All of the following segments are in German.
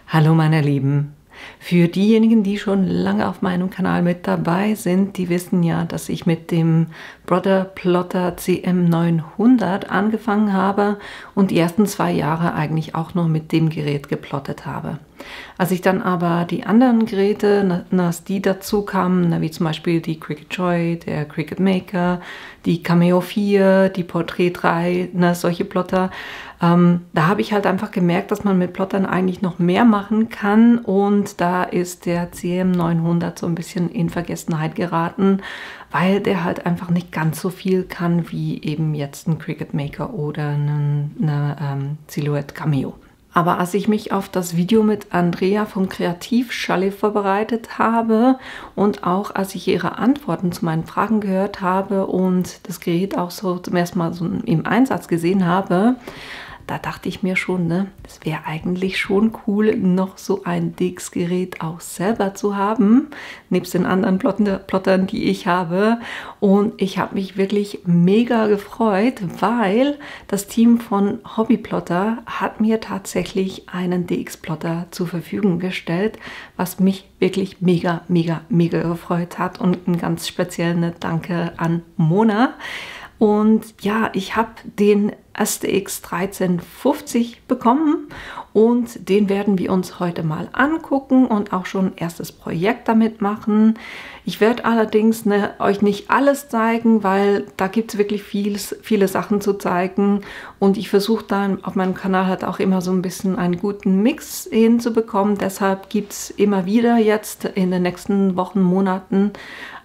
Hallo meine Lieben, für diejenigen, die schon lange auf meinem Kanal mit dabei sind, die wissen ja, dass ich mit dem Brother Plotter CM900 angefangen habe und die ersten 2 Jahre eigentlich auch nur mit dem Gerät geplottet habe. Als ich dann aber die anderen Geräte, die dazu kamen, wie zum Beispiel die Cricut Joy, der Cricut Maker, die Cameo 4, die Portrait 3, solche Plotter, da habe ich halt einfach gemerkt, dass man mit Plottern eigentlich noch mehr machen kann, und da ist der CM900 so ein bisschen in Vergessenheit geraten, weil der halt einfach nicht ganz so viel kann wie eben jetzt ein Cricut Maker oder eine Silhouette Cameo. Aber als ich mich auf das Video mit Andrea vom Kreativ-Chalet vorbereitet habe und auch als ich ihre Antworten zu meinen Fragen gehört habe und das Gerät auch so zum ersten Mal so im Einsatz gesehen habe, da dachte ich mir schon, es wäre eigentlich schon cool, noch so ein DX-Gerät auch selber zu haben, nebst den anderen Plottern, die ich habe. Und ich habe mich wirklich mega gefreut, weil das Team von Hobbyplotter hat mir tatsächlich einen DX-Plotter zur Verfügung gestellt, was mich wirklich mega gefreut hat, und ein ganz spezielles Danke an Mona. Und ja, ich habe den STX 1350 bekommen und den werden wir uns heute mal angucken und auch schon ein erstes Projekt damit machen. Ich werde allerdings euch nicht alles zeigen, weil da gibt es wirklich viele Sachen zu zeigen, und ich versuche dann auf meinem Kanal halt auch immer so ein bisschen einen guten Mix hinzubekommen. Deshalb gibt es immer wieder jetzt in den nächsten Wochen, Monaten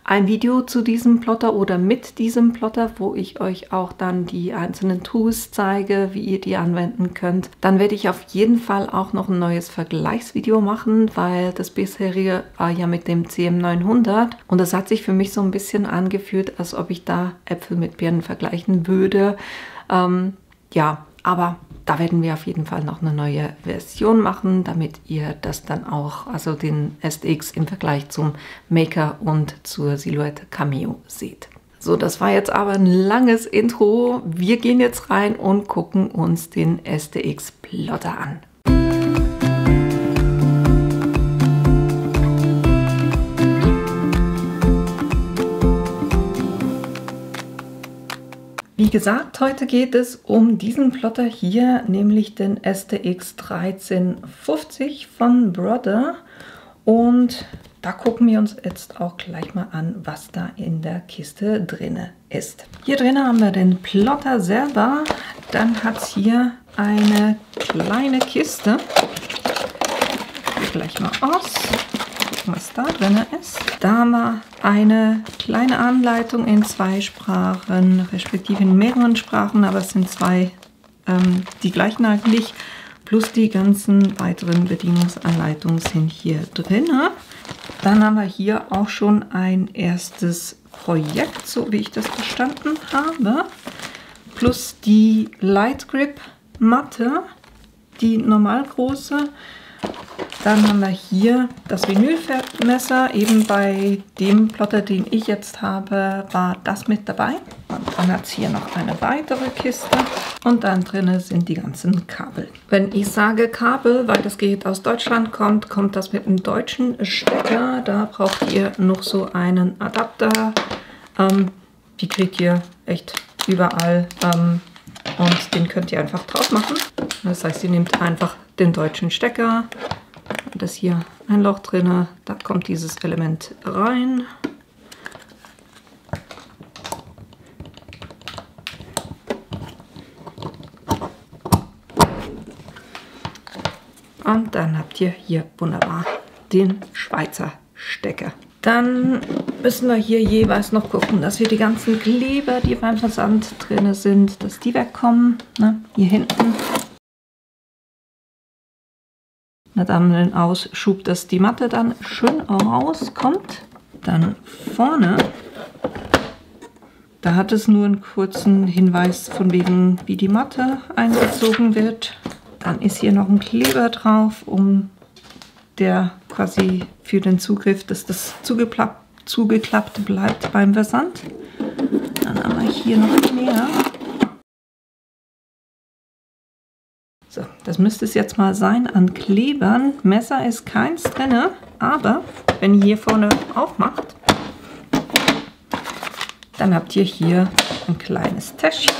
ein Video zu diesem Plotter oder mit diesem Plotter, wo ich euch auch dann die einzelnen Tools zeige, wie ihr die anwenden könnt. Dann werde ich auf jeden Fall auch noch ein neues Vergleichsvideo machen, weil das bisherige war ja mit dem CM900 und das hat sich für mich so ein bisschen angefühlt, als ob ich da Äpfel mit Birnen vergleichen würde. Ja, aber da werden wir auf jeden Fall noch eine neue Version machen, damit ihr das dann auch, also den STX im Vergleich zum Maker und zur Silhouette Cameo seht. So, das war jetzt aber ein langes Intro. Wir gehen jetzt rein und gucken uns den STX Plotter an. Wie gesagt, heute geht es um diesen Plotter hier, nämlich den STX 1350 von Brother. Und da gucken wir uns jetzt auch gleich mal an, was da in der Kiste drin ist. Hier drin haben wir den Plotter selber. Dann hat es hier eine kleine Kiste. Ich gehe gleich mal aus, gucken, was da drin ist. Da haben wir eine kleine Anleitung in 2 Sprachen, respektive in mehreren Sprachen, aber es sind 2 die gleichen eigentlich, plus die ganzen weiteren Bedienungsanleitungen sind hier drin. Dann haben wir hier auch schon ein erstes Projekt, so wie ich das verstanden habe, plus die Light Grip Matte, die normalgroße. Dann haben wir hier das Vinylmesser. Eben bei dem Plotter, den ich jetzt habe, war das mit dabei. Und dann hat es hier noch eine weitere Kiste. Und dann drin sind die ganzen Kabel. Wenn ich sage Kabel, weil das Gerät aus Deutschland kommt, kommt das mit einem deutschen Stecker. Da braucht ihr noch so einen Adapter. Die kriegt ihr echt überall. Und den könnt ihr einfach drauf machen. Das heißt, ihr nehmt einfach den deutschen Stecker. Das hier ein Loch drin, da kommt dieses Element rein. Und dann habt ihr hier wunderbar den Schweizer Stecker. Dann müssen wir hier jeweils noch gucken, dass wir die ganzen Kleber, die beim Versand drin sind, dass die wegkommen. Hier hinten. Dann den Ausschub, dass die Matte dann schön rauskommt. Dann vorne, da hat es nur einen kurzen Hinweis von wegen, wie die Matte eingezogen wird. Dann ist hier noch ein Kleber drauf, der quasi für den Zugriff, dass das zugeklappt bleibt beim Versand. Dann haben wir hier noch mehr. So, das müsste es jetzt mal sein an Klebern. Messer ist keins drin, aber wenn ihr hier vorne aufmacht, dann habt ihr hier ein kleines Täschchen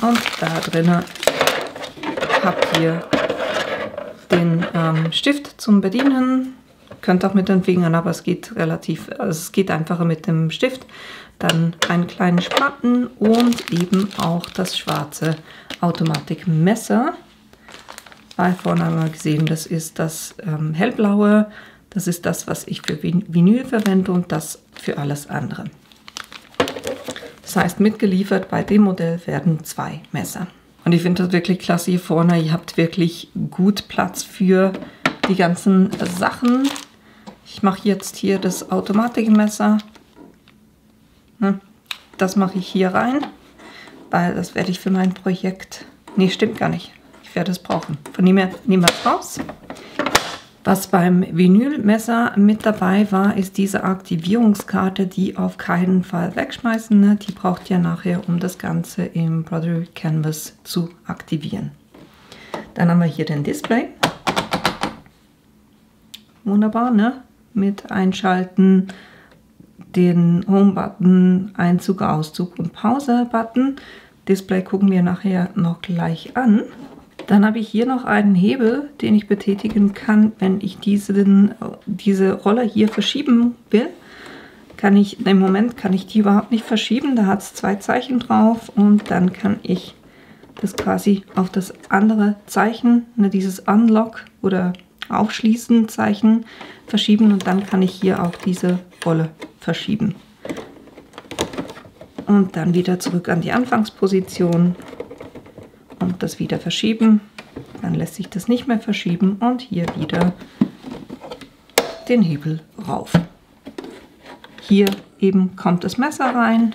und da drin habt ihr den Stift zum Bedienen. Könnt auch mit den Fingern, aber es geht es geht einfacher mit dem Stift. Dann einen kleinen Spaten und eben auch das schwarze Automatikmesser. Weil vorne haben wir gesehen, das ist das hellblaue. Das ist das, was ich für Vinyl verwende und das für alles andere. Das heißt, mitgeliefert bei dem Modell werden 2 Messer. Und ich finde das wirklich klasse hier vorne. Ihr habt wirklich gut Platz für die ganzen Sachen. Ich mache jetzt hier das Automatikmesser. Das mache ich hier rein, weil das werde ich für mein Projekt... Nee, stimmt gar nicht. Ich werde es brauchen. Von dem her nehmen wir es raus. Was beim Vinylmesser mit dabei war, ist diese Aktivierungskarte, die auf keinen Fall wegschmeißen. Ne? Die braucht ihr nachher, um das Ganze im Broderick Canvas zu aktivieren. Dann haben wir hier den Display. Wunderbar, ne? Mit Einschalten, den Home-Button, Einzug, Auszug und Pause-Button. Display gucken wir nachher noch gleich an. Dann habe ich hier noch einen Hebel, den ich betätigen kann, wenn ich diese Roller hier verschieben will. Im Moment kann ich die überhaupt nicht verschieben, da hat es 2 Zeichen drauf und dann kann ich das quasi auf das andere Zeichen, dieses Unlock oder Aufschließen Zeichen verschieben und dann kann ich hier auch diese Rolle verschieben. Und dann wieder zurück an die Anfangsposition und das wieder verschieben. Dann lässt sich das nicht mehr verschieben und hier wieder den Hebel rauf. Hier eben kommt das Messer rein.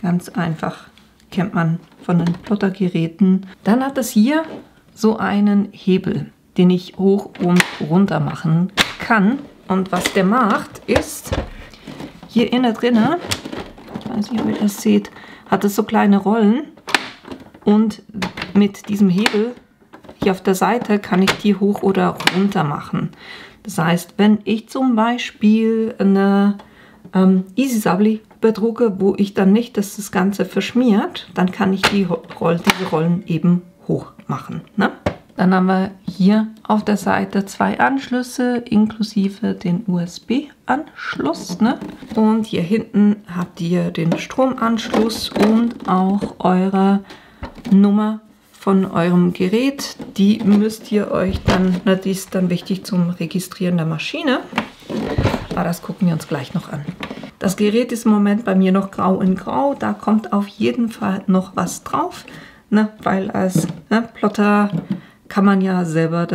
Ganz einfach, kennt man von den Plottergeräten. Dann hat es hier so einen Hebel, den ich hoch und runter machen kann. Und was der macht, ist, hier innen drinne, ich weiß nicht, ob ihr das seht, hat es so kleine Rollen. Und mit diesem Hebel hier auf der Seite kann ich die hoch oder runter machen. Das heißt, wenn ich zum Beispiel eine Easy Sabli bedrucke, wo ich dann nicht, dass das Ganze verschmiert, dann kann ich diese Rollen eben hoch machen. Ne? Dann haben wir hier auf der Seite 2 Anschlüsse inklusive den USB-Anschluss. Ne? Und hier hinten habt ihr den Stromanschluss und auch eure Nummer von eurem Gerät. Die müsst ihr euch dann, die ist dann wichtig zum Registrieren der Maschine. Aber das gucken wir uns gleich noch an. Das Gerät ist im Moment bei mir noch grau in grau. Da kommt auf jeden Fall noch was drauf, ne? Weil als Plotter kann man ja selber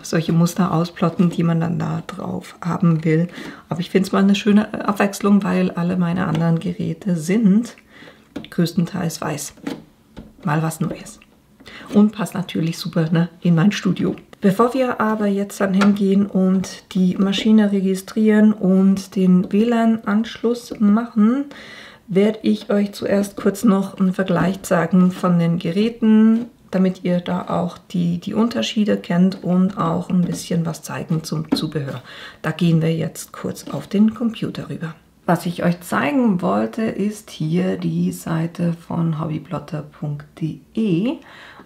solche Muster ausplotten, die man dann da drauf haben will. Aber ich finde es mal eine schöne Abwechslung, weil alle meine anderen Geräte sind größtenteils weiß. Mal was Neues. Und passt natürlich super, ne, in mein Studio. Bevor wir aber jetzt dann hingehen und die Maschine registrieren und den WLAN-Anschluss machen, werde ich euch zuerst kurz noch einen Vergleich zeigen von den Geräten, damit ihr da auch die Unterschiede kennt und auch ein bisschen was zeigen zum Zubehör. Da gehen wir jetzt kurz auf den Computer rüber. Was ich euch zeigen wollte, ist hier die Seite von hobbyplotter.de.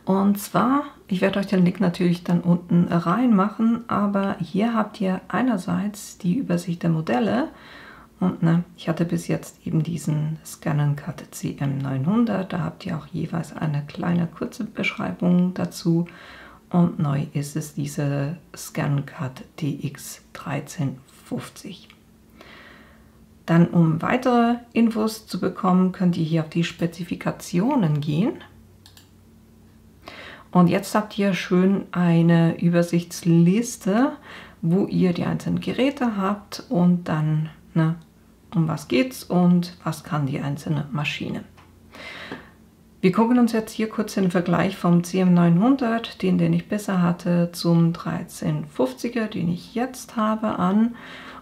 Und zwar, ich werde euch den Link natürlich dann unten reinmachen, aber hier habt ihr einerseits die Übersicht der Modelle. Und ich hatte bis jetzt eben diesen Scan&Cut CM900, da habt ihr auch jeweils eine kleine kurze Beschreibung dazu. Und neu ist es diese Scan&Cut DX1350. Dann, um weitere Infos zu bekommen, könnt ihr hier auf die Spezifikationen gehen. Und jetzt habt ihr schön eine Übersichtsliste, wo ihr die einzelnen Geräte habt und dann, um was geht's und was kann die einzelne Maschine. Wir gucken uns jetzt hier kurz den Vergleich vom CM900, den ich bisher hatte, zum 1350er, den ich jetzt habe, an.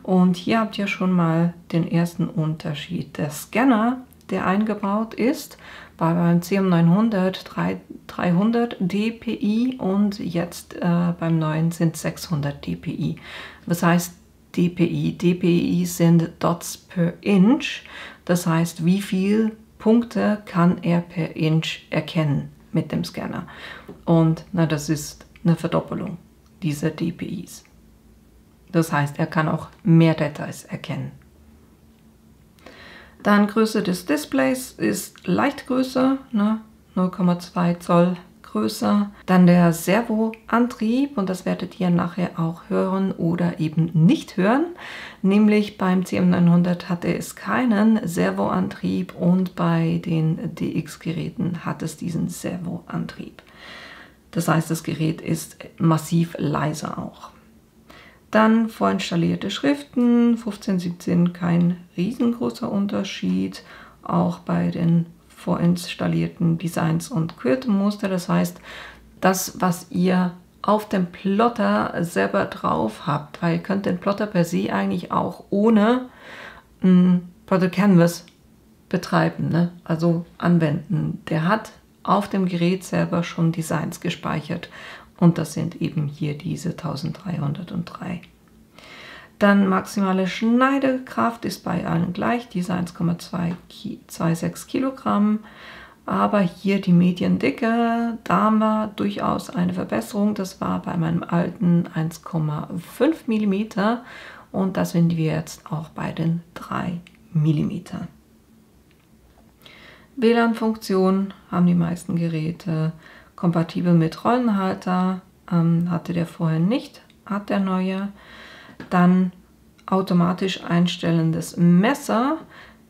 Und hier habt ihr schon mal den ersten Unterschied. Der Scanner, der eingebaut ist, war beim CM900 300 dpi und jetzt beim neuen sind 600 dpi. Das heißt dpi sind Dots per Inch, das heißt wie viel Punkte kann er per Inch erkennen mit dem Scanner. Und das ist eine Verdoppelung dieser dpi's. Das heißt, er kann auch mehr Details erkennen. Dann Größe des Displays ist leicht größer, 0,2 Zoll größer. Dann der Servoantrieb, und das werdet ihr nachher auch hören oder eben nicht hören. Nämlich beim CM900 hatte es keinen Servoantrieb und bei den DX-Geräten hat es diesen Servoantrieb. Das heißt, das Gerät ist massiv leiser auch. Dann vorinstallierte Schriften, 1517 kein riesengroßer Unterschied, auch bei den vorinstallierten Designs und Quirte-Muster. Das heißt, das, was ihr auf dem Plotter selber drauf habt, weil ihr könnt den Plotter per se eigentlich auch ohne Plotter Canvas betreiben, also anwenden. Der hat auf dem Gerät selber schon Designs gespeichert. Und das sind eben hier diese 1303. Dann maximale Schneidekraft ist bei allen gleich, diese 1,26 Kilogramm. Aber hier die Mediendicke, da haben wir durchaus eine Verbesserung. Das war bei meinem alten 1,5 mm und das sind wir jetzt auch bei den 3 mm. WLAN-Funktion haben die meisten Geräte. Kompatibel mit Rollenhalter, hatte der vorher nicht, hat der neue. Dann automatisch einstellendes Messer,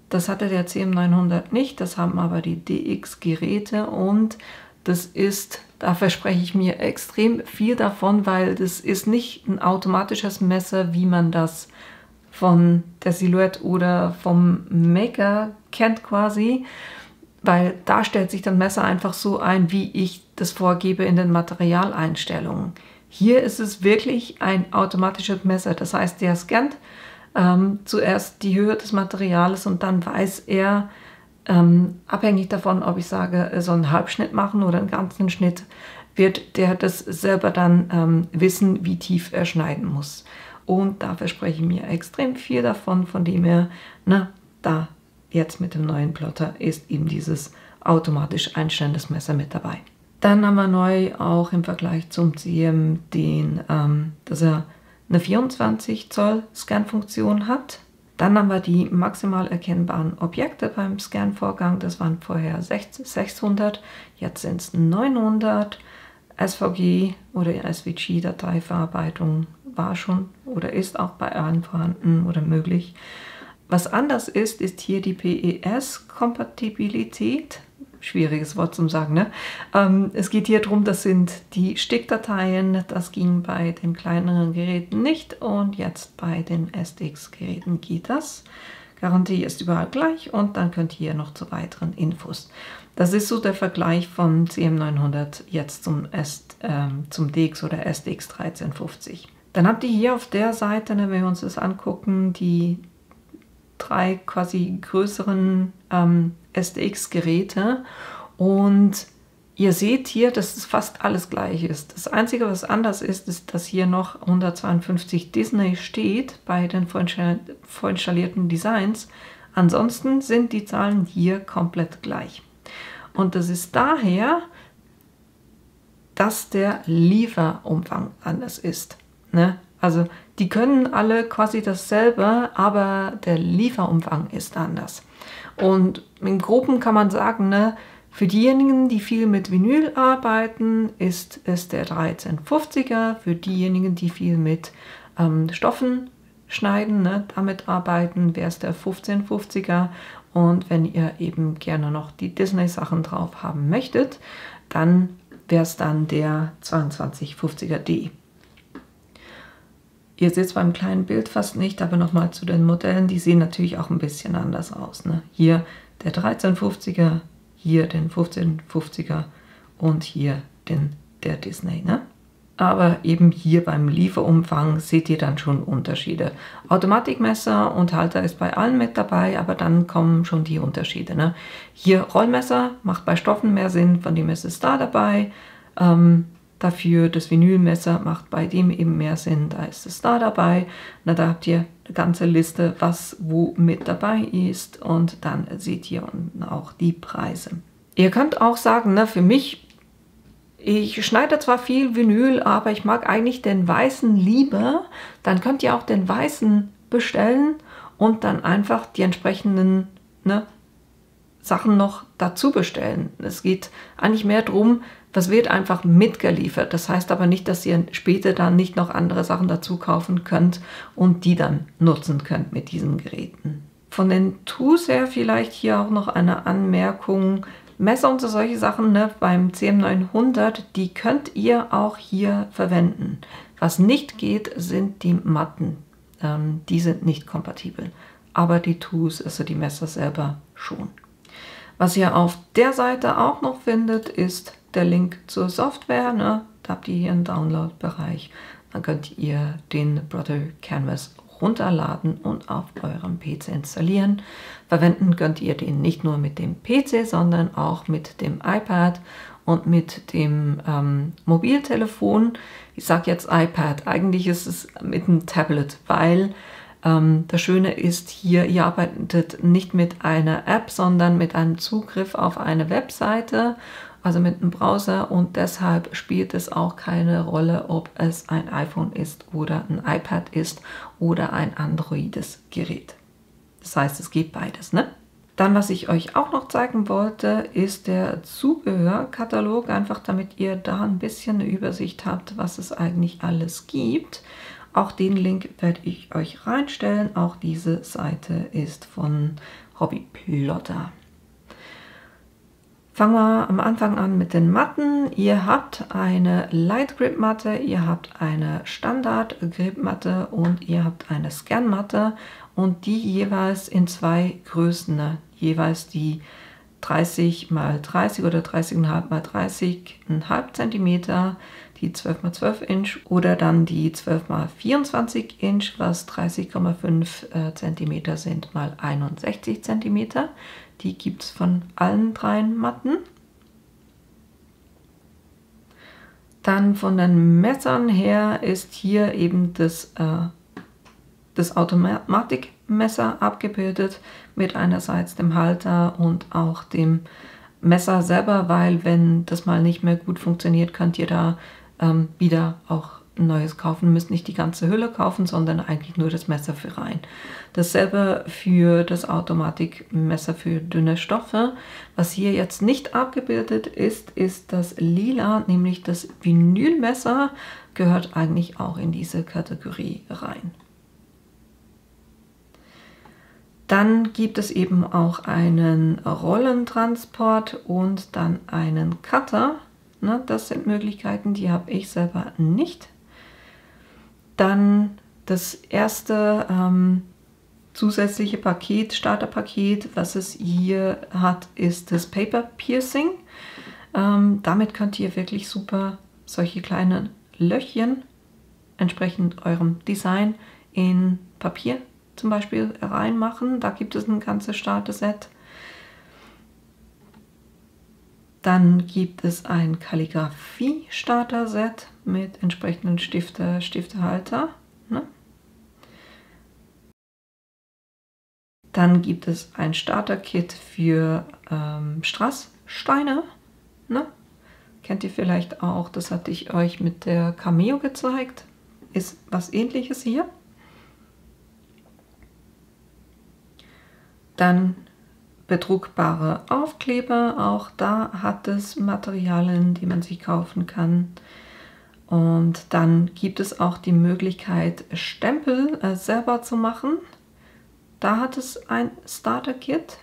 das hatte der CM900 nicht, das haben aber die DX-Geräte und das ist, da verspreche ich mir extrem viel davon, weil das ist nicht ein automatisches Messer, wie man das von der Silhouette oder vom Maker kennt quasi, weil da stellt sich das Messer einfach so ein, wie ich das vorgebe in den Materialeinstellungen. Hier ist es wirklich ein automatisches Messer, das heißt, der scannt zuerst die Höhe des Materials und dann weiß er, abhängig davon, ob ich sage, er soll einen Halbschnitt machen oder einen ganzen Schnitt, wird der das selber dann wissen, wie tief er schneiden muss. Und da verspreche ich mir extrem viel davon, von dem her, da jetzt mit dem neuen Plotter ist eben dieses automatisch einstellendes Messer mit dabei. Dann haben wir neu auch im Vergleich zum CM dass er eine 24 Zoll Scan-Funktion hat. Dann haben wir die maximal erkennbaren Objekte beim Scan-Vorgang. Das waren vorher 600, jetzt sind es 900. SVG oder SVG-Dateiverarbeitung war schon oder ist auch bei allen vorhanden oder möglich. Was anders ist, ist hier die PES-Kompatibilität. Schwieriges Wort zum Sagen, ne? Es geht hier darum, das sind die Stickdateien. Das ging bei den kleineren Geräten nicht und jetzt bei den SDX-Geräten geht das. Garantie ist überall gleich und dann könnt ihr noch zu weiteren Infos. Das ist so der Vergleich vom CM900 jetzt zum DX oder SDX 1350. Dann habt ihr hier auf der Seite, wenn wir uns das angucken, die 3 quasi größeren SDX-Geräte und ihr seht hier, dass es fast alles gleich ist. Das Einzige, was anders ist, ist, dass hier noch 152 Disney steht bei den vorinstallierten Designs. Ansonsten sind die Zahlen hier komplett gleich. Und das ist daher, dass der Lieferumfang anders ist. Ne? Also die können alle quasi dasselbe, aber der Lieferumfang ist anders. Und im Groben kann man sagen, ne, für diejenigen, die viel mit Vinyl arbeiten, ist es der 1350er. Für diejenigen, die viel mit Stoffen schneiden, ne, damit arbeiten, wäre es der 1550er. Und wenn ihr eben gerne noch die Disney-Sachen drauf haben möchtet, dann wäre es dann der 2250er D. Ihr seht es beim kleinen Bild fast nicht, aber nochmal zu den Modellen, die sehen natürlich auch ein bisschen anders aus. Ne? Hier der 1350er, hier den 1550er und hier der Disney, ne? Aber eben hier beim Lieferumfang seht ihr dann schon Unterschiede. Automatikmesser und Halter ist bei allen mit dabei, aber dann kommen schon die Unterschiede, ne? Hier Rollmesser macht bei Stoffen mehr Sinn, von dem ist es da dabei. Dafür das Vinylmesser macht bei dem eben mehr Sinn, da ist es da dabei. Na, da habt ihr eine ganze Liste, was wo mit dabei ist, und dann seht ihr unten auch die Preise. Ihr könnt auch sagen, ne, für mich, ich schneide zwar viel Vinyl, aber ich mag eigentlich den weißen lieber. Dann könnt ihr auch den weißen bestellen und dann einfach die entsprechenden, ne, Sachen noch dazu bestellen. Es geht eigentlich mehr darum, was wird einfach mitgeliefert. Das heißt aber nicht, dass ihr später dann nicht noch andere Sachen dazu kaufen könnt und die dann nutzen könnt mit diesen Geräten. Von den Tools her vielleicht hier auch noch eine Anmerkung. Messer und so solche Sachen, ne, beim CM900, die könnt ihr auch hier verwenden. Was nicht geht, sind die Matten. Die sind nicht kompatibel. Aber die Tools, also die Messer selber schon. Was ihr auf der Seite auch noch findet, ist der Link zur Software. Ne? Da habt ihr hier einen Download-Bereich. Dann könnt ihr den Brother Canvas runterladen und auf eurem PC installieren. Verwenden könnt ihr den nicht nur mit dem PC, sondern auch mit dem iPad und mit dem Mobiltelefon. Ich sage jetzt iPad, eigentlich ist es mit einem Tablet, weil das Schöne ist hier, ihr arbeitet nicht mit einer App, sondern mit einem Zugriff auf eine Webseite, also mit einem Browser, und deshalb spielt es auch keine Rolle, ob es ein iPhone ist oder ein iPad ist oder ein Androides Gerät. Das heißt, es geht beides, ne? Dann, was ich euch auch noch zeigen wollte, ist der Zubehörkatalog, einfach damit ihr da ein bisschen eine Übersicht habt, was es eigentlich alles gibt. Auch den Link werde ich euch reinstellen. Auch diese Seite ist von Hobbyplotter. Fangen wir am Anfang an mit den Matten. Ihr habt eine Light Grip Matte, ihr habt eine Standard Grip Matte und ihr habt eine Scan Matte, und die jeweils in zwei Größen, ne? Jeweils die 30 x 30 oder 30,5 x 30,5 cm, die 12 x 12 Inch oder dann die 12 x 24 Inch, was 30,5 cm sind, mal 61 cm. Die gibt es von allen drei Matten. Dann von den Messern her ist hier eben das Automatikmesser abgebildet mit einerseits dem Halter und auch dem Messer selber, weil wenn das mal nicht mehr gut funktioniert, könnt ihr da wieder auch ein neues kaufen. Müsst nicht die ganze Hülle kaufen, sondern eigentlich nur das Messer für rein. Dasselbe für das Automatikmesser für dünne Stoffe. Was hier jetzt nicht abgebildet ist, ist das Lila, nämlich das Vinylmesser, gehört eigentlich auch in diese Kategorie rein. Dann gibt es eben auch einen Rollentransport und dann einen Cutter. Ne, das sind Möglichkeiten, die habe ich selber nicht. Dann das erste zusätzliche Paket, Starterpaket, was es hier hat, ist das Paper Piercing. Damit könnt ihr wirklich super solche kleinen Löchchen entsprechend eurem Design in Papier zum Beispiel reinmachen. Da gibt es ein ganzes Starter-Set. Dann gibt es ein Kalligrafie-Starter-Set mit entsprechenden Stiftehalter. Ne? Dann gibt es ein Starter-Kit für Strasssteine. Ne? Kennt ihr vielleicht auch, das hatte ich euch mit der Cameo gezeigt. Ist was Ähnliches hier. Dann bedruckbare Aufkleber, auch da hat es Materialien, die man sich kaufen kann. Und dann gibt es auch die Möglichkeit, Stempel selber zu machen. Da hat es ein Starter-Kit.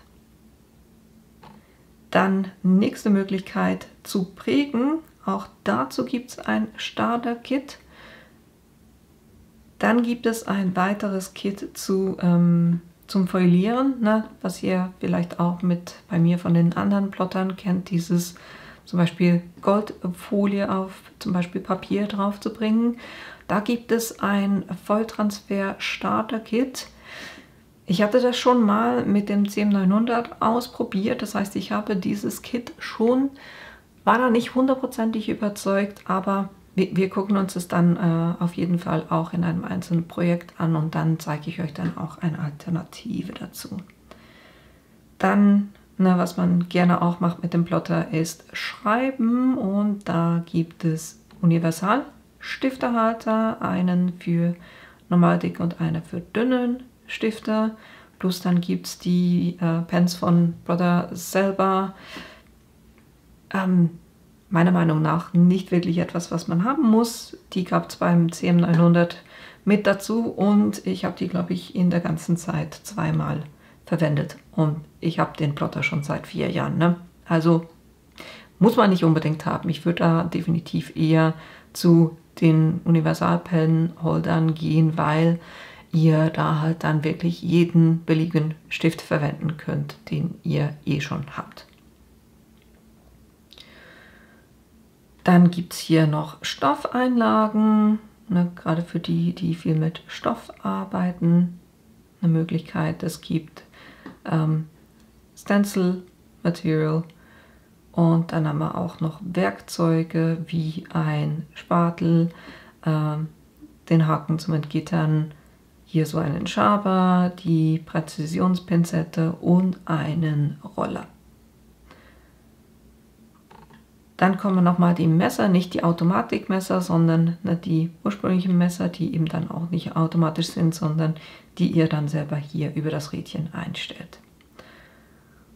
Dann nächste Möglichkeit zu prägen, auch dazu gibt es ein Starter-Kit. Dann gibt es ein weiteres Kit zu zum Foilieren, ne, was ihr vielleicht auch bei mir von den anderen Plottern kennt, dieses zum Beispiel Goldfolie auf zum Beispiel Papier drauf zu bringen. Da gibt es ein Volltransfer Starter Kit. Ich hatte das schon mal mit dem CM900 ausprobiert, das heißt, ich habe dieses Kit schon, war da nicht hundertprozentig überzeugt, aber wir gucken uns das dann auf jeden Fall auch in einem einzelnen Projekt an und dann zeige ich euch dann auch eine Alternative dazu. Dann, was man gerne auch macht mit dem Plotter, ist schreiben, und da gibt es Universal-Stifterhalter, einen für normal dick und einen für dünnen Stifter, plus dann gibt es die Pens von Brother selber. Meiner Meinung nach nicht wirklich etwas, was man haben muss. Die gab es beim CM900 mit dazu und ich habe die, glaube ich, in der ganzen Zeit zweimal verwendet. Und ich habe den Plotter schon seit 4 Jahren. Ne? Also muss man nicht unbedingt haben. Ich würde da definitiv eher zu den Universal-Pen-Holdern gehen, weil ihr da halt dann wirklich jeden beliebigen Stift verwenden könnt, den ihr eh schon habt. Dann gibt es hier noch Stoffeinlagen, ne, gerade für die, die viel mit Stoff arbeiten, eine Möglichkeit. Es gibt Stencil Material und dann haben wir auch noch Werkzeuge wie ein Spatel, den Haken zum Entgittern, hier so einen Schaber, die Präzisionspinzette und einen Roller. Dann kommen nochmal die Messer, nicht die Automatikmesser, sondern die ursprünglichen Messer, die eben dann auch nicht automatisch sind, sondern die ihr dann selber hier über das Rädchen einstellt.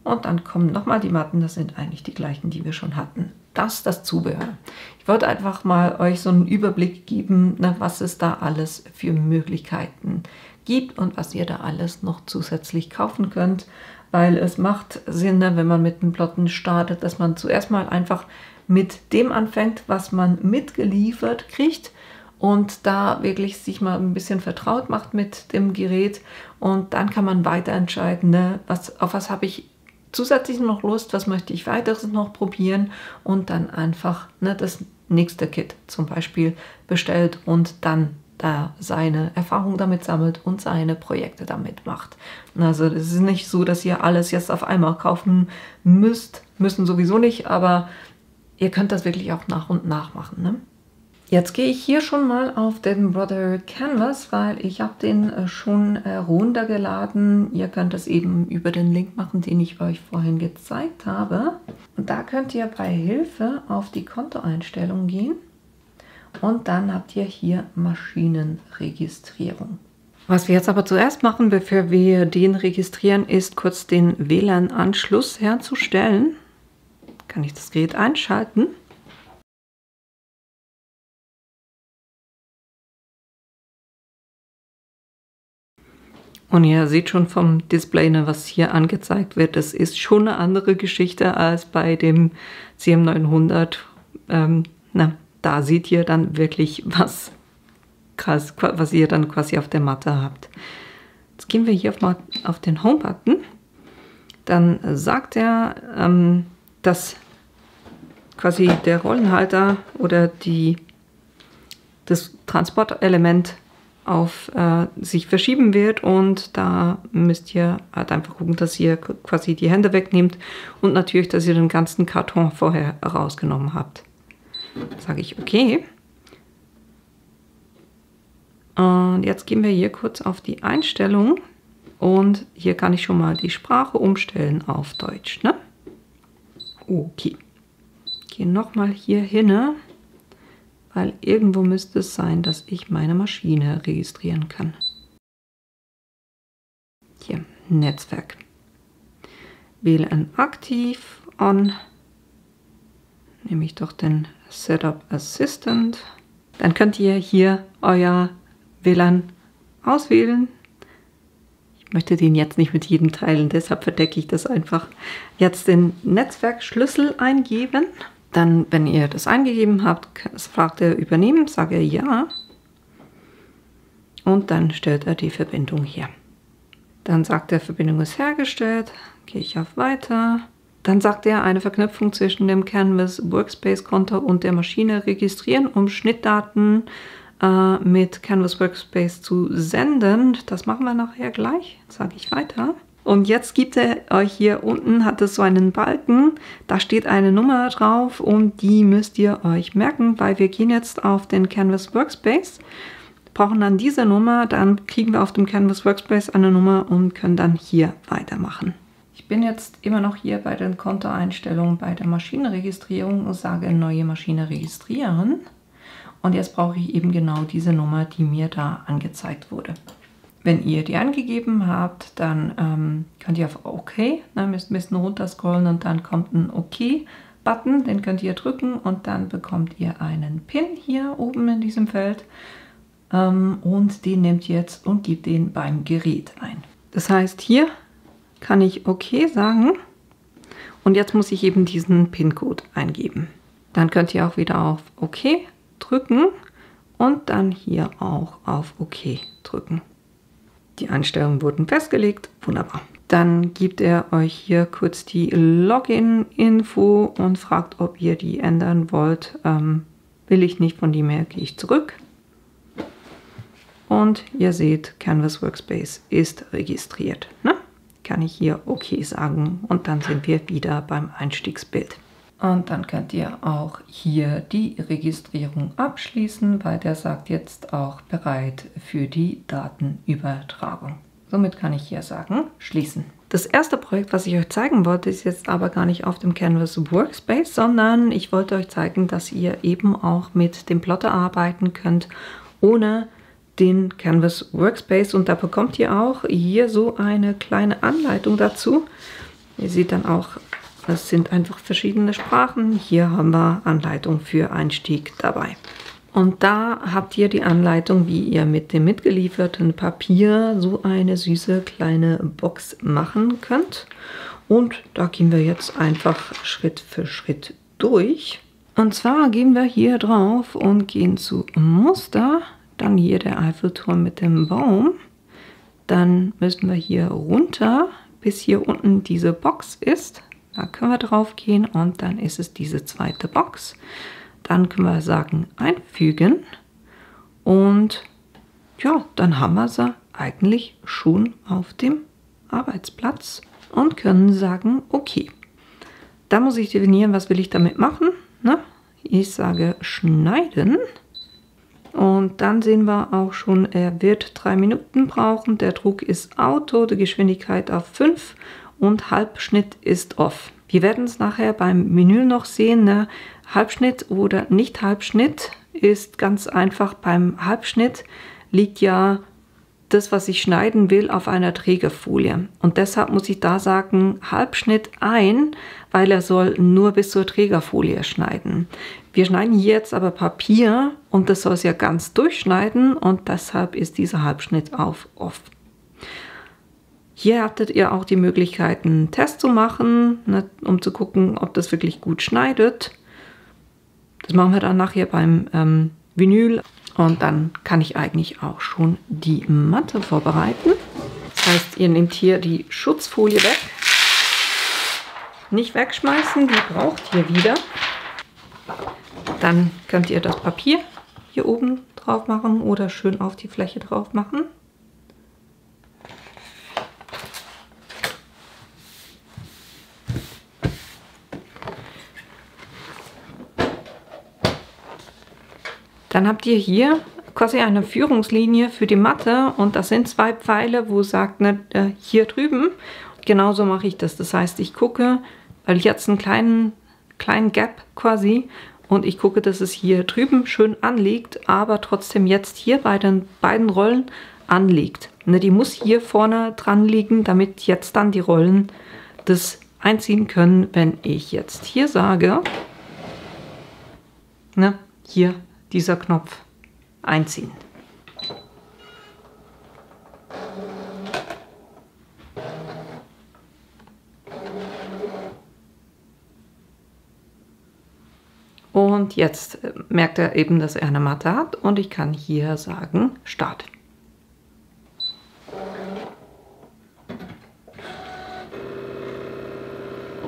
Und dann kommen nochmal die Matten, das sind eigentlich die gleichen, die wir schon hatten. Das ist das Zubehör. Ich wollte einfach mal euch so einen Überblick geben, was es da alles für Möglichkeiten gibt und was ihr da alles noch zusätzlich kaufen könnt. Weil es macht Sinn, wenn man mit dem Plotten startet, dass man zuerst mal einfach mit dem anfängt, was man mitgeliefert kriegt und da wirklich sich mal ein bisschen vertraut macht mit dem Gerät, und dann kann man weiter entscheiden, auf was habe ich zusätzlich noch Lust, was möchte ich weiteres noch probieren, und dann einfach das nächste Kit zum Beispiel bestellt und dann da seine Erfahrung damit sammelt und seine Projekte damit macht. Also es ist nicht so, dass ihr alles jetzt auf einmal kaufen müssen sowieso nicht, aber ihr könnt das wirklich auch nach und nach machen. Ne? Jetzt gehe ich hier schon mal auf den Brother Canvas, weil ich habe den schon runtergeladen. Ihr könnt das eben über den Link machen, den ich euch vorhin gezeigt habe. Und da könnt ihr bei Hilfe auf die Kontoeinstellungen gehen. Und dann habt ihr hier Maschinenregistrierung. Was wir jetzt aber zuerst machen, bevor wir den registrieren, ist kurz den WLAN-Anschluss herzustellen. Kann ich das Gerät einschalten. Und ihr seht schon vom Display, was hier angezeigt wird, das ist schon eine andere Geschichte als bei dem CM900. Da seht ihr dann wirklich, was ihr dann quasi auf der Matte habt. Jetzt gehen wir hier auf den Home-Button. Dann sagt er, dass quasi der Rollenhalter oder das Transportelement auf sich verschieben wird, und da müsst ihr halt einfach gucken, dass ihr quasi die Hände wegnehmt und natürlich, dass ihr den ganzen Karton vorher rausgenommen habt. Sage ich okay. Und jetzt gehen wir hier kurz auf die Einstellung und hier kann ich schon mal die Sprache umstellen auf Deutsch. Ne? Okay. Gehe nochmal hier hin, weil irgendwo müsste es sein, dass ich meine Maschine registrieren kann. Hier, Netzwerk. WLAN aktiv, on. Nehme ich doch den Setup Assistant. Dann könnt ihr hier euer WLAN auswählen. Ich möchte den jetzt nicht mit jedem teilen, deshalb verdecke ich das einfach. Jetzt den Netzwerkschlüssel eingeben. Dann, wenn ihr das eingegeben habt, fragt er übernehmen, sage ja. Und dann stellt er die Verbindung her. Dann sagt er, Verbindung ist hergestellt. Gehe ich auf Weiter. Dann sagt er, eine Verknüpfung zwischen dem Canvas Workspace Konto und der Maschine registrieren, um Schnittdaten mit Canvas Workspace zu senden. Das machen wir nachher gleich. Jetzt sage ich Weiter. Und jetzt gibt er euch hier unten, hat es so einen Balken, da steht eine Nummer drauf und die müsst ihr euch merken, weil wir gehen jetzt auf den Canvas Workspace, brauchen dann diese Nummer, dann kriegen wir auf dem Canvas Workspace eine Nummer und können dann hier weitermachen. Ich bin jetzt immer noch hier bei den Kontoeinstellungen bei der Maschinenregistrierung und sage neue Maschine registrieren. Und jetzt brauche ich eben genau diese Nummer, die mir da angezeigt wurde. Wenn ihr die angegeben habt, dann könnt ihr auf OK, müsst ein bisschen runterscrollen und dann kommt ein OK-Button, den könnt ihr drücken und dann bekommt ihr einen Pin hier oben in diesem Feld und den nehmt ihr jetzt und gebt den beim Gerät ein. Das heißt, hier kann ich OK sagen und jetzt muss ich eben diesen PIN-Code eingeben. Dann könnt ihr auch wieder auf OK drücken und dann hier auch auf OK drücken. Die Einstellungen wurden festgelegt. Wunderbar. Dann gibt er euch hier kurz die Login-Info und fragt, ob ihr die ändern wollt. Will ich nicht, von dem her gehe ich zurück. Und ihr seht, Canvas Workspace ist registriert. Ne? Kann ich hier OK sagen und dann sind wir wieder beim Einstiegsbild. Und dann könnt ihr auch hier die Registrierung abschließen, weil der sagt jetzt auch bereit für die Datenübertragung. Somit kann ich hier sagen, schließen. Das erste Projekt, was ich euch zeigen wollte, ist jetzt aber gar nicht auf dem Canvas Workspace, sondern ich wollte euch zeigen, dass ihr eben auch mit dem Plotter arbeiten könnt, ohne den Canvas Workspace. Und da bekommt ihr auch hier so eine kleine Anleitung dazu. Ihr seht dann auch, das sind einfach verschiedene Sprachen. Hier haben wir Anleitung für Einstieg dabei. Und da habt ihr die Anleitung, wie ihr mit dem mitgelieferten Papier so eine süße kleine Box machen könnt. Und da gehen wir jetzt einfach Schritt für Schritt durch. Und zwar gehen wir hier drauf und gehen zu Muster. Dann hier der Eiffelturm mit dem Baum. Dann müssen wir hier runter, bis hier unten diese Box ist. Da können wir drauf gehen und dann ist es diese zweite Box. Dann können wir sagen einfügen und ja, dann haben wir sie eigentlich schon auf dem Arbeitsplatz und können sagen okay. Da muss ich definieren, was will ich damit machen. Ne? Ich sage schneiden und dann sehen wir auch schon, er wird 3 Minuten brauchen. Der Druck ist Auto, die Geschwindigkeit auf 5 und Halbschnitt ist off. Wir werden es nachher beim Menü noch sehen. Ne? Halbschnitt oder nicht Halbschnitt ist ganz einfach. Beim Halbschnitt liegt ja das, was ich schneiden will, auf einer Trägerfolie. Und deshalb muss ich da sagen, Halbschnitt ein, weil er soll nur bis zur Trägerfolie schneiden. Wir schneiden hier jetzt aber Papier und das soll es ja ganz durchschneiden und deshalb ist dieser Halbschnitt auf off. Hier hattet ihr auch die Möglichkeit, einen Test zu machen, ne, um zu gucken, ob das wirklich gut schneidet. Das machen wir dann nachher beim Vinyl und dann kann ich eigentlich auch schon die Matte vorbereiten. Das heißt, ihr nehmt hier die Schutzfolie weg. Nicht wegschmeißen, die braucht ihr wieder. Dann könnt ihr das Papier hier oben drauf machen oder schön auf die Fläche drauf machen. Dann habt ihr hier quasi eine Führungslinie für die Matte und das sind 2 Pfeile, wo sagt, ne, hier drüben. Genauso mache ich das. Das heißt, ich gucke, weil ich jetzt einen kleinen Gap quasi und ich gucke, dass es hier drüben schön anliegt, aber trotzdem jetzt hier bei den beiden Rollen anliegt. Ne, die muss hier vorne dran liegen, damit jetzt dann die Rollen das einziehen können, wenn ich jetzt hier sage, ne, hier dieser Knopf einziehen. Und jetzt merkt er eben, dass er eine Matte hat und ich kann hier sagen Start.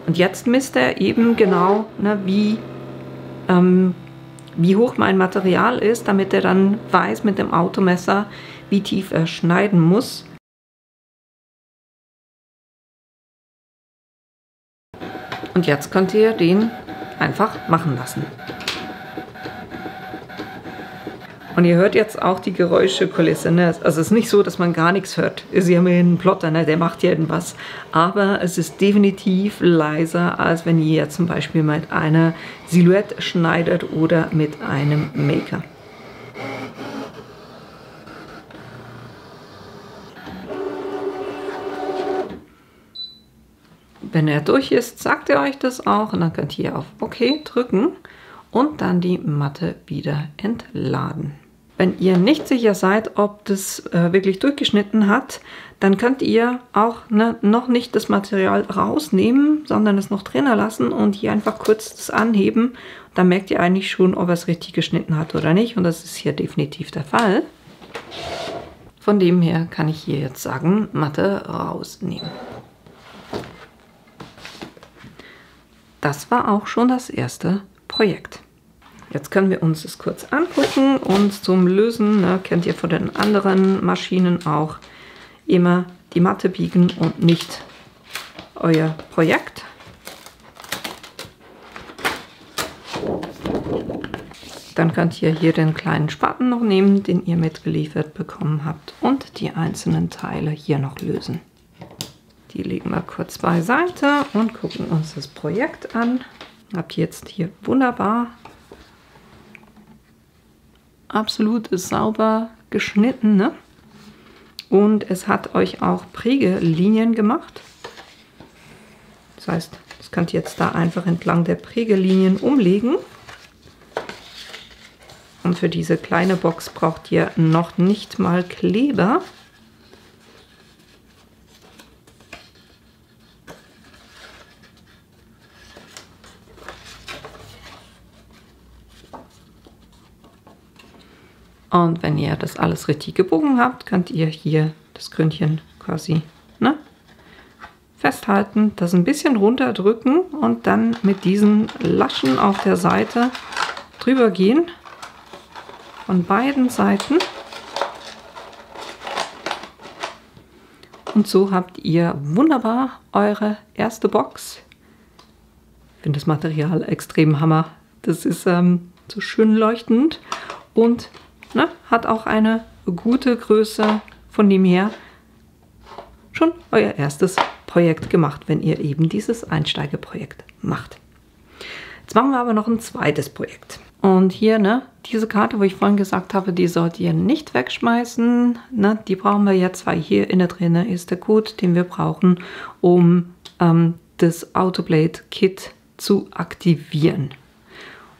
Und jetzt misst er eben genau, ne, wie hoch mein Material ist, damit er dann weiß mit dem Automesser, wie tief er schneiden muss. Und jetzt könnt ihr den einfach machen lassen. Und ihr hört jetzt auch die Geräuschekulisse. Ne? Also es ist nicht so, dass man gar nichts hört. Sie haben hier einen Plotter, ne? Der macht ja irgendwas. Aber es ist definitiv leiser, als wenn ihr jetzt zum Beispiel mit einer Silhouette schneidet oder mit einem Maker. Wenn er durch ist, sagt er euch das auch und dann könnt ihr auf OK drücken und dann die Matte wieder entladen. Wenn ihr nicht sicher seid, ob das wirklich durchgeschnitten hat, dann könnt ihr auch noch nicht das Material rausnehmen, sondern es noch drinnen lassen und hier einfach kurz das anheben. Dann merkt ihr eigentlich schon, ob er es richtig geschnitten hat oder nicht und das ist hier definitiv der Fall. Von dem her kann ich hier jetzt sagen, Matte rausnehmen. Das war auch schon das erste Projekt. Jetzt können wir uns das kurz angucken und zum Lösen, ne, kennt ihr von den anderen Maschinen auch, immer die Matte biegen und nicht euer Projekt. Dann könnt ihr hier den kleinen Spaten noch nehmen, den ihr mitgeliefert bekommen habt und die einzelnen Teile hier noch lösen. Die legen wir kurz beiseite und gucken uns das Projekt an. Habt ihr jetzt hier wunderbar absolut sauber geschnitten, ne? Und es hat euch auch Prägelinien gemacht. Das heißt, das könnt ihr jetzt da einfach entlang der Prägelinien umlegen. Und für diese kleine Box braucht ihr noch nicht mal Kleber. Und wenn ihr das alles richtig gebogen habt, könnt ihr hier das Gründchen quasi festhalten, das ein bisschen runterdrücken und dann mit diesen Laschen auf der Seite drüber gehen. Von beiden Seiten. Und so habt ihr wunderbar eure erste Box. Ich finde das Material extrem Hammer. Das ist so schön leuchtend und hat auch eine gute Größe, von dem her schon euer erstes Projekt gemacht, wenn ihr eben dieses Einsteigerprojekt macht. Jetzt machen wir aber noch ein zweites Projekt. Und hier, diese Karte, wo ich vorhin gesagt habe, die sollt ihr nicht wegschmeißen. Die brauchen wir jetzt, weil hier innen drin ist der Code, den wir brauchen, um das Autoblade Kit zu aktivieren.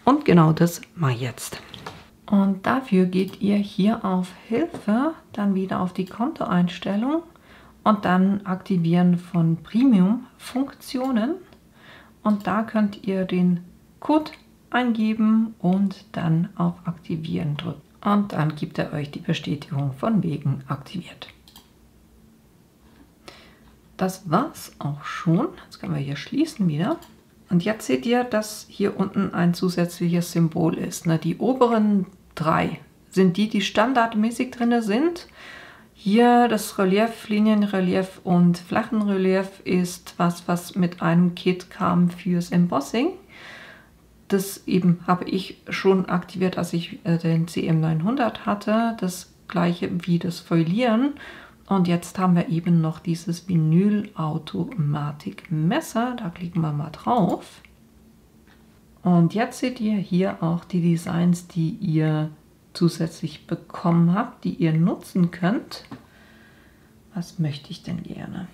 Und genau das mache ich jetzt. Und dafür geht ihr hier auf Hilfe, dann wieder auf die Kontoeinstellung und dann Aktivieren von Premium-Funktionen. Und da könnt ihr den Code eingeben und dann auf Aktivieren drücken. Und dann gibt er euch die Bestätigung von wegen aktiviert. Das war's auch schon. Jetzt können wir hier schließen wieder. Und jetzt seht ihr, dass hier unten ein zusätzliches Symbol ist. Die oberen 3 sind die standardmäßig drin sind. Hier das Relief, Linienrelief und Flachenrelief ist was mit einem Kit kam fürs Embossing. Das eben habe ich schon aktiviert, als ich den CM900 hatte. Das gleiche wie das Folieren. Und jetzt haben wir eben noch dieses Vinyl-Automatik-Messer. Da klicken wir mal drauf. Und jetzt seht ihr hier auch die Designs, die ihr zusätzlich bekommen habt, die ihr nutzen könnt. Was möchte ich denn gerne?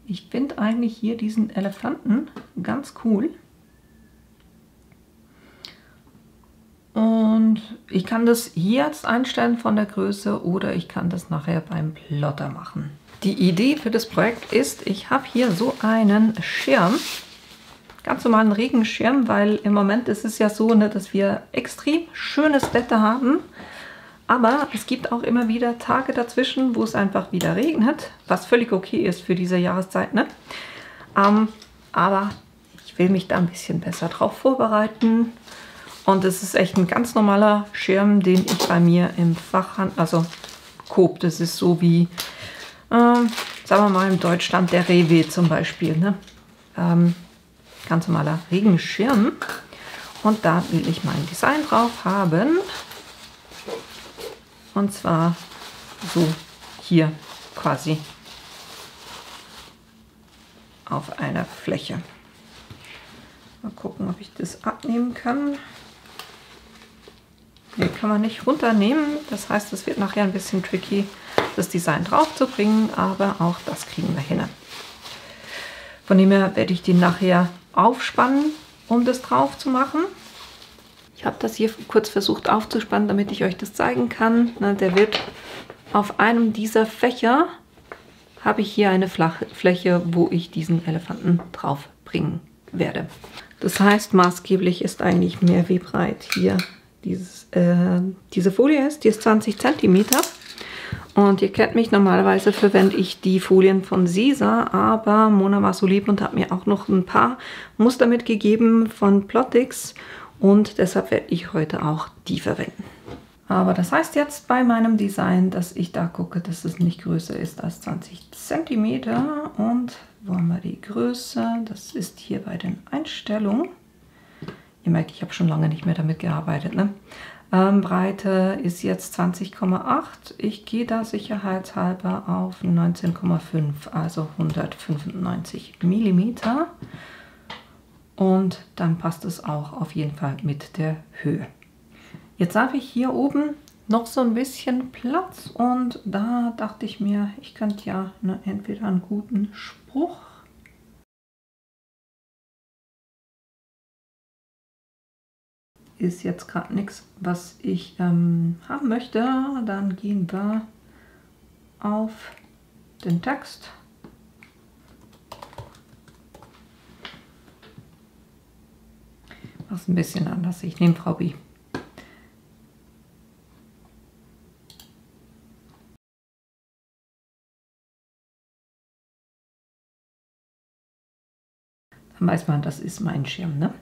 Ich finde eigentlich hier diesen Elefanten ganz cool. Und ich kann das hier jetzt einstellen von der Größe oder ich kann das nachher beim Plotter machen. Die Idee für das Projekt ist, ich habe hier so einen Schirm, ganz normalen Regenschirm, weil im Moment ist es ja so, dass wir extrem schönes Wetter haben. Aber es gibt auch immer wieder Tage dazwischen, wo es einfach wieder regnet, was völlig okay ist für diese Jahreszeit, ne? Aber ich will mich da ein bisschen besser drauf vorbereiten. Und es ist echt ein ganz normaler Schirm, den ich bei mir im Fachhandel, also Coop, das ist so wie, sagen wir mal in Deutschland der Rewe zum Beispiel, ne? Ganz normaler Regenschirm. Und da will ich mein Design drauf haben. Und zwar so hier quasi auf einer Fläche. Mal gucken, ob ich das abnehmen kann. Nee, kann man nicht runternehmen. Das heißt, es wird nachher ein bisschen tricky, das Design drauf zu bringen, aber auch das kriegen wir hin. Von dem her werde ich den nachher aufspannen, um das drauf zu machen. Ich habe das hier kurz versucht aufzuspannen, damit ich euch das zeigen kann. Der wird auf einem dieser Fächer, habe ich hier eine flache Fläche, wo ich diesen Elefanten drauf bringen werde. Das heißt, maßgeblich ist eigentlich mehr wie breit hier diese Folie ist. Die ist 20 cm. Und ihr kennt mich, normalerweise verwende ich die Folien von Sisa, aber Mona war so lieb und hat mir auch noch ein paar Muster mitgegeben von Plottix. Und deshalb werde ich heute auch die verwenden. Aber das heißt jetzt bei meinem Design, dass ich da gucke, dass es nicht größer ist als 20 cm. Und wo haben wir die Größe? Das ist hier bei den Einstellungen. Ihr merkt, ich habe schon lange nicht mehr damit gearbeitet, ne? Breite ist jetzt 20,8. Ich gehe da sicherheitshalber auf 19,5, also 195 mm. Und dann passt es auch auf jeden Fall mit der Höhe. Jetzt habe ich hier oben noch so ein bisschen Platz und da dachte ich mir, ich könnte ja entweder einen guten Spruch ist jetzt gerade nichts, was ich haben möchte. Dann gehen wir auf den Text. Das ist ein bisschen anders. Ich nehme Frau B. Dann weiß man, das ist mein Schirm, ne?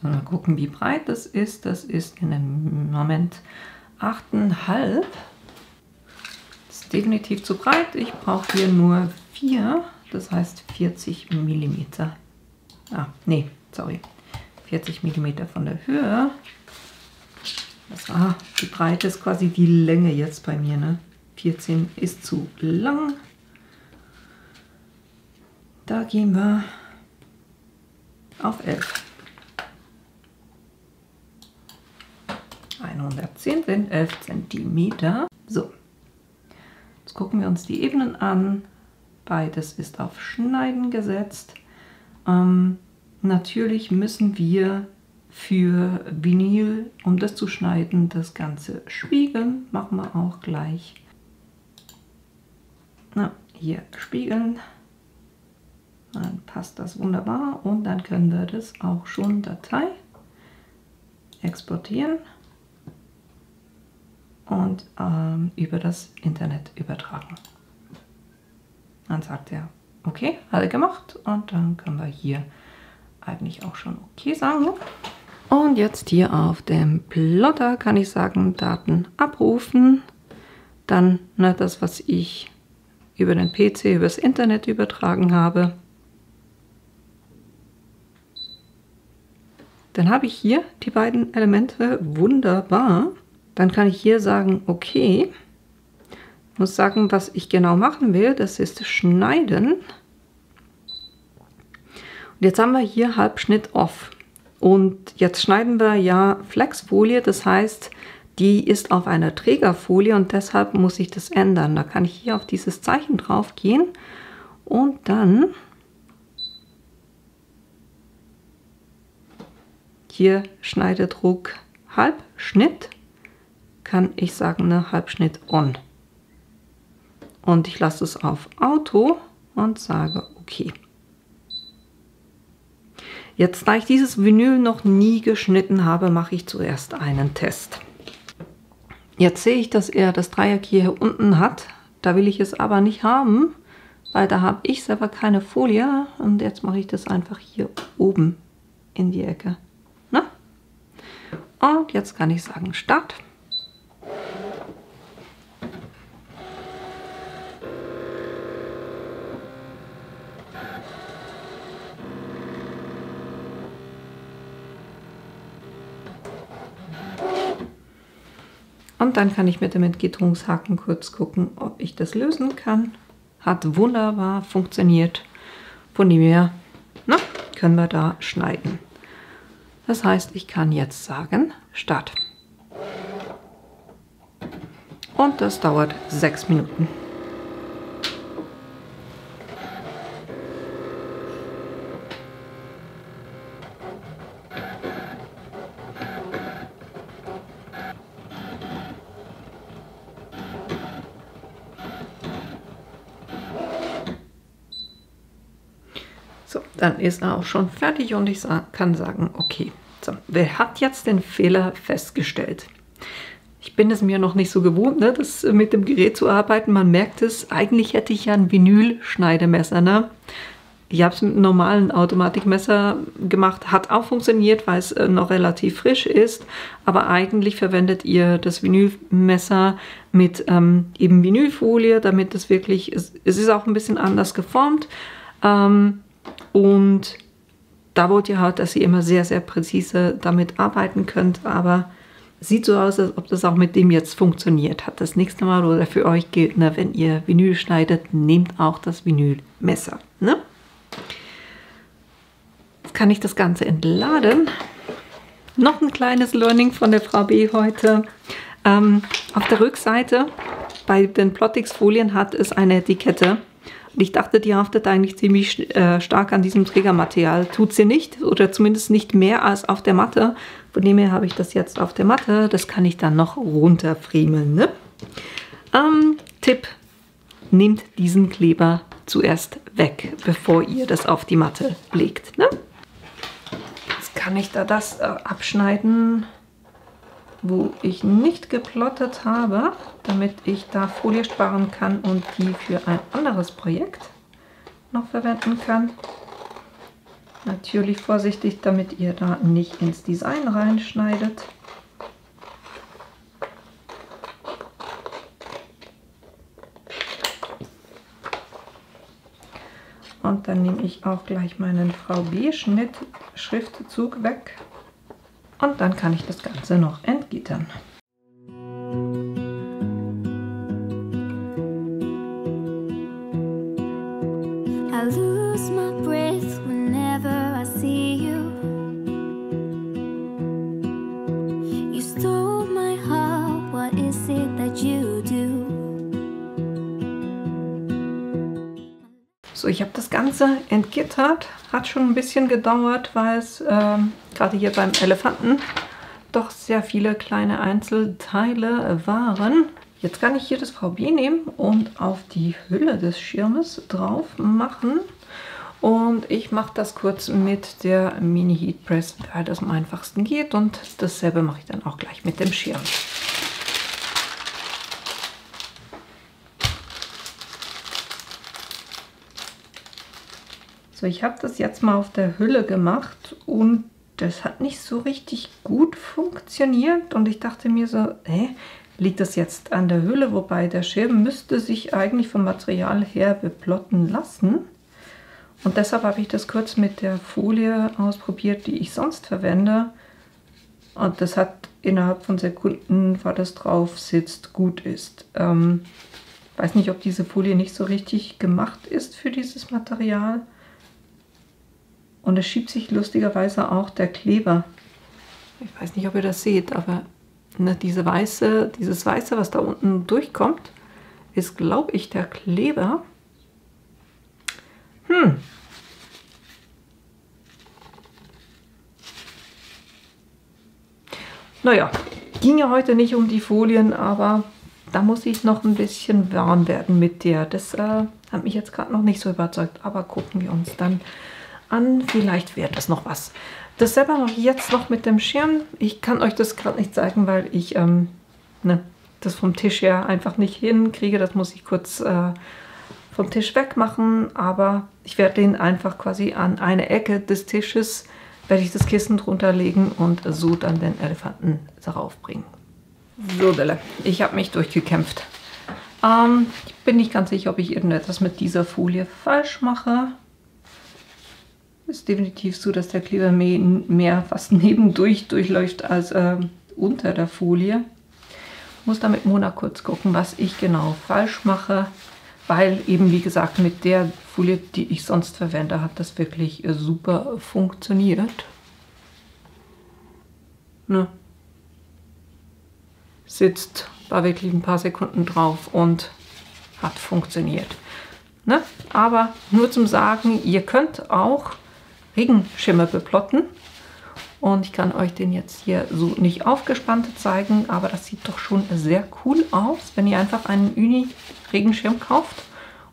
Mal gucken, wie breit das ist. Das ist in dem Moment 8,5. Das ist definitiv zu breit. Ich brauche hier nur 4, das heißt 40 mm. Nee, sorry. 40 mm von der Höhe. Die Breite ist quasi die Länge jetzt bei mir, ne? 14 ist zu lang. Da gehen wir auf 11. 110 sind 11 cm. So, jetzt gucken wir uns die Ebenen an. Beides ist auf Schneiden gesetzt. Natürlich müssen wir für Vinyl, um das zu schneiden, das Ganze spiegeln. Machen wir auch gleich. Hier spiegeln. Dann passt das wunderbar und dann können wir das auch schon Datei exportieren und über das Internet übertragen. Dann sagt er, okay, alle gemacht und dann können wir hier eigentlich auch schon okay sagen. Und jetzt hier auf dem Plotter kann ich sagen, Daten abrufen, dann das, was ich über den PC, übers Internet übertragen habe. Dann habe ich hier die beiden Elemente, wunderbar. Dann kann ich hier sagen, okay, ich muss sagen, was ich genau machen will, das ist schneiden. Und jetzt haben wir hier Halbschnitt off. Und jetzt schneiden wir ja Flexfolie, das heißt, die ist auf einer Trägerfolie und deshalb muss ich das ändern. Da kann ich hier auf dieses Zeichen drauf gehen und dann hier Schneidedruck Halbschnitt, kann ich sagen, Halbschnitt on. Und ich lasse es auf Auto und sage okay. Jetzt, da ich dieses Vinyl noch nie geschnitten habe, mache ich zuerst einen Test. Jetzt sehe ich, dass er das Dreieck hier unten hat. Da will ich es aber nicht haben, weil da habe ich selber keine Folie. Und jetzt mache ich das einfach hier oben in die Ecke. Na? Und jetzt kann ich sagen Start. Und dann kann ich mit dem Entgitterungshaken kurz gucken, ob ich das lösen kann. Hat wunderbar funktioniert. Von dem her, na, können wir da schneiden. Das heißt, ich kann jetzt sagen, Start. Und das dauert 6 Minuten. So, dann ist er auch schon fertig und ich kann sagen, okay, so, wer hat jetzt den Fehler festgestellt? Ich bin es mir noch nicht so gewohnt, ne, das mit dem Gerät zu arbeiten. Man merkt es, eigentlich hätte ich ja ein Vinyl-Schneidemesser. Ne? Ich habe es mit einem normalen Automatikmesser gemacht, hat auch funktioniert, weil es noch relativ frisch ist. Aber eigentlich verwendet ihr das Vinylmesser mit eben Vinylfolie, damit es wirklich, es ist auch ein bisschen anders geformt. Und da wollt ihr halt, dass ihr immer sehr, sehr präzise damit arbeiten könnt, aber es sieht so aus, als ob das auch mit dem jetzt funktioniert hat. Das nächste Mal oder für euch gilt, ne, wenn ihr Vinyl schneidet, nehmt auch das Vinylmesser. Ne? Jetzt kann ich das Ganze entladen. Noch ein kleines Learning von der Frau B heute. Auf der Rückseite bei den Plottix-Folien hat es eine Etikette. Und ich dachte, die haftet eigentlich ziemlich stark an diesem Trägermaterial. Tut sie nicht oder zumindest nicht mehr als auf der Matte. Von dem her habe ich das jetzt auf der Matte. Das kann ich dann noch runterfriemeln. Ne? Tipp, nehmt diesen Kleber zuerst weg, bevor ihr das auf die Matte legt. Ne? Jetzt kann ich da das abschneiden, wo ich nicht geplottet habe, damit ich da Folie sparen kann und die für ein anderes Projekt noch verwenden kann. Natürlich vorsichtig, damit ihr da nicht ins Design reinschneidet. Und dann nehme ich auch gleich meinen Frau B-Schnitt-Schriftzug weg. Und dann kann ich das Ganze noch entgittern. I lose my breath whenever I see you. You stole my heart, what is it that you do? So, ich habe das Ganze entgittert. Hat schon ein bisschen gedauert, weil es gerade hier beim Elefanten doch sehr viele kleine Einzelteile waren. Jetzt kann ich hier das VB nehmen und auf die Hülle des Schirmes drauf machen. Und ich mache das kurz mit der Mini Heat Press, weil das am einfachsten geht. Und dasselbe mache ich dann auch gleich mit dem Schirm. So, ich habe das jetzt mal auf der Hülle gemacht und das hat nicht so richtig gut funktioniert. Und ich dachte mir so, liegt das jetzt an der Hülle? Wobei der Schirm müsste sich eigentlich vom Material her beplotten lassen. Und deshalb habe ich das kurz mit der Folie ausprobiert, die ich sonst verwende. Und das hat innerhalb von Sekunden, weil das drauf sitzt, gut ist. Weiß nicht, ob diese Folie nicht so richtig gemacht ist für dieses Material. Und es schiebt sich lustigerweise auch der Kleber. Ich weiß nicht, ob ihr das seht, aber ne, dieses Weiße, was da unten durchkommt, ist, glaube ich, der Kleber. Naja, ging ja heute nicht um die Folien, aber da muss ich noch ein bisschen warm werden mit der. Das hat mich jetzt gerade noch nicht so überzeugt, aber gucken wir uns dann an. Vielleicht wird das noch was. Dasselbe mache ich jetzt noch mit dem Schirm. Ich kann euch das gerade nicht zeigen, weil ich das vom Tisch her einfach nicht hinkriege. Das muss ich kurz vom Tisch weg machen, aber ich werde den einfach quasi an eine Ecke des Tisches, werde ich das Kissen drunter legen und so dann den Elefanten darauf bringen. So, ich habe mich durchgekämpft. Ich bin nicht ganz sicher, ob ich irgendetwas mit dieser Folie falsch mache. Ist definitiv so, dass der Kleber mehr fast nebendurch durchläuft als unter der Folie. Muss da mit Mona kurz gucken, was ich genau falsch mache, weil eben, wie gesagt, mit der Folie, die ich sonst verwende, hat das wirklich super funktioniert. Ne? Sitzt, war wirklich ein paar Sekunden drauf und hat funktioniert. Ne? Aber nur zum Sagen, ihr könnt auch Regenschimmer beplotten. Und ich kann euch den jetzt hier so nicht aufgespannt zeigen, aber das sieht doch schon sehr cool aus, wenn ihr einfach einen Uni-Regenschirm kauft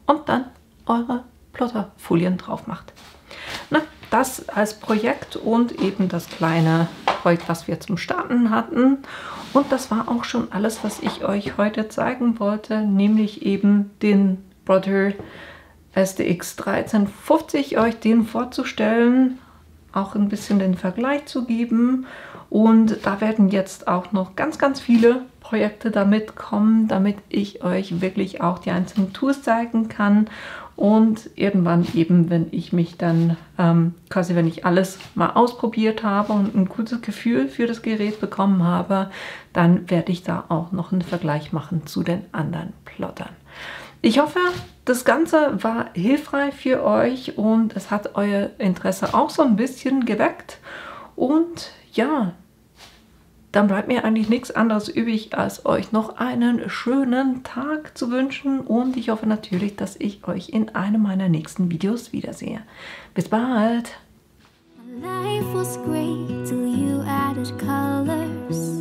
und dann eure Plotterfolien drauf macht. Na, das als Projekt und eben das kleine Projekt, was wir zum Starten hatten. Und das war auch schon alles, was ich euch heute zeigen wollte, nämlich eben den Brother SDX 1350, euch den vorzustellen, auch ein bisschen den Vergleich zu geben. Und da werden jetzt auch noch ganz, ganz viele Projekte damit kommen, damit ich euch wirklich auch die einzelnen Tools zeigen kann. Und irgendwann eben, wenn ich mich dann, quasi wenn ich alles mal ausprobiert habe und ein gutes Gefühl für das Gerät bekommen habe, dann werde ich da auch noch einen Vergleich machen zu den anderen Plottern. Ich hoffe, das Ganze war hilfreich für euch und es hat euer Interesse auch so ein bisschen geweckt. Und ja, dann bleibt mir eigentlich nichts anderes übrig, als euch noch einen schönen Tag zu wünschen. Und ich hoffe natürlich, dass ich euch in einem meiner nächsten Videos wiedersehe. Bis bald! Life was great till you added colors.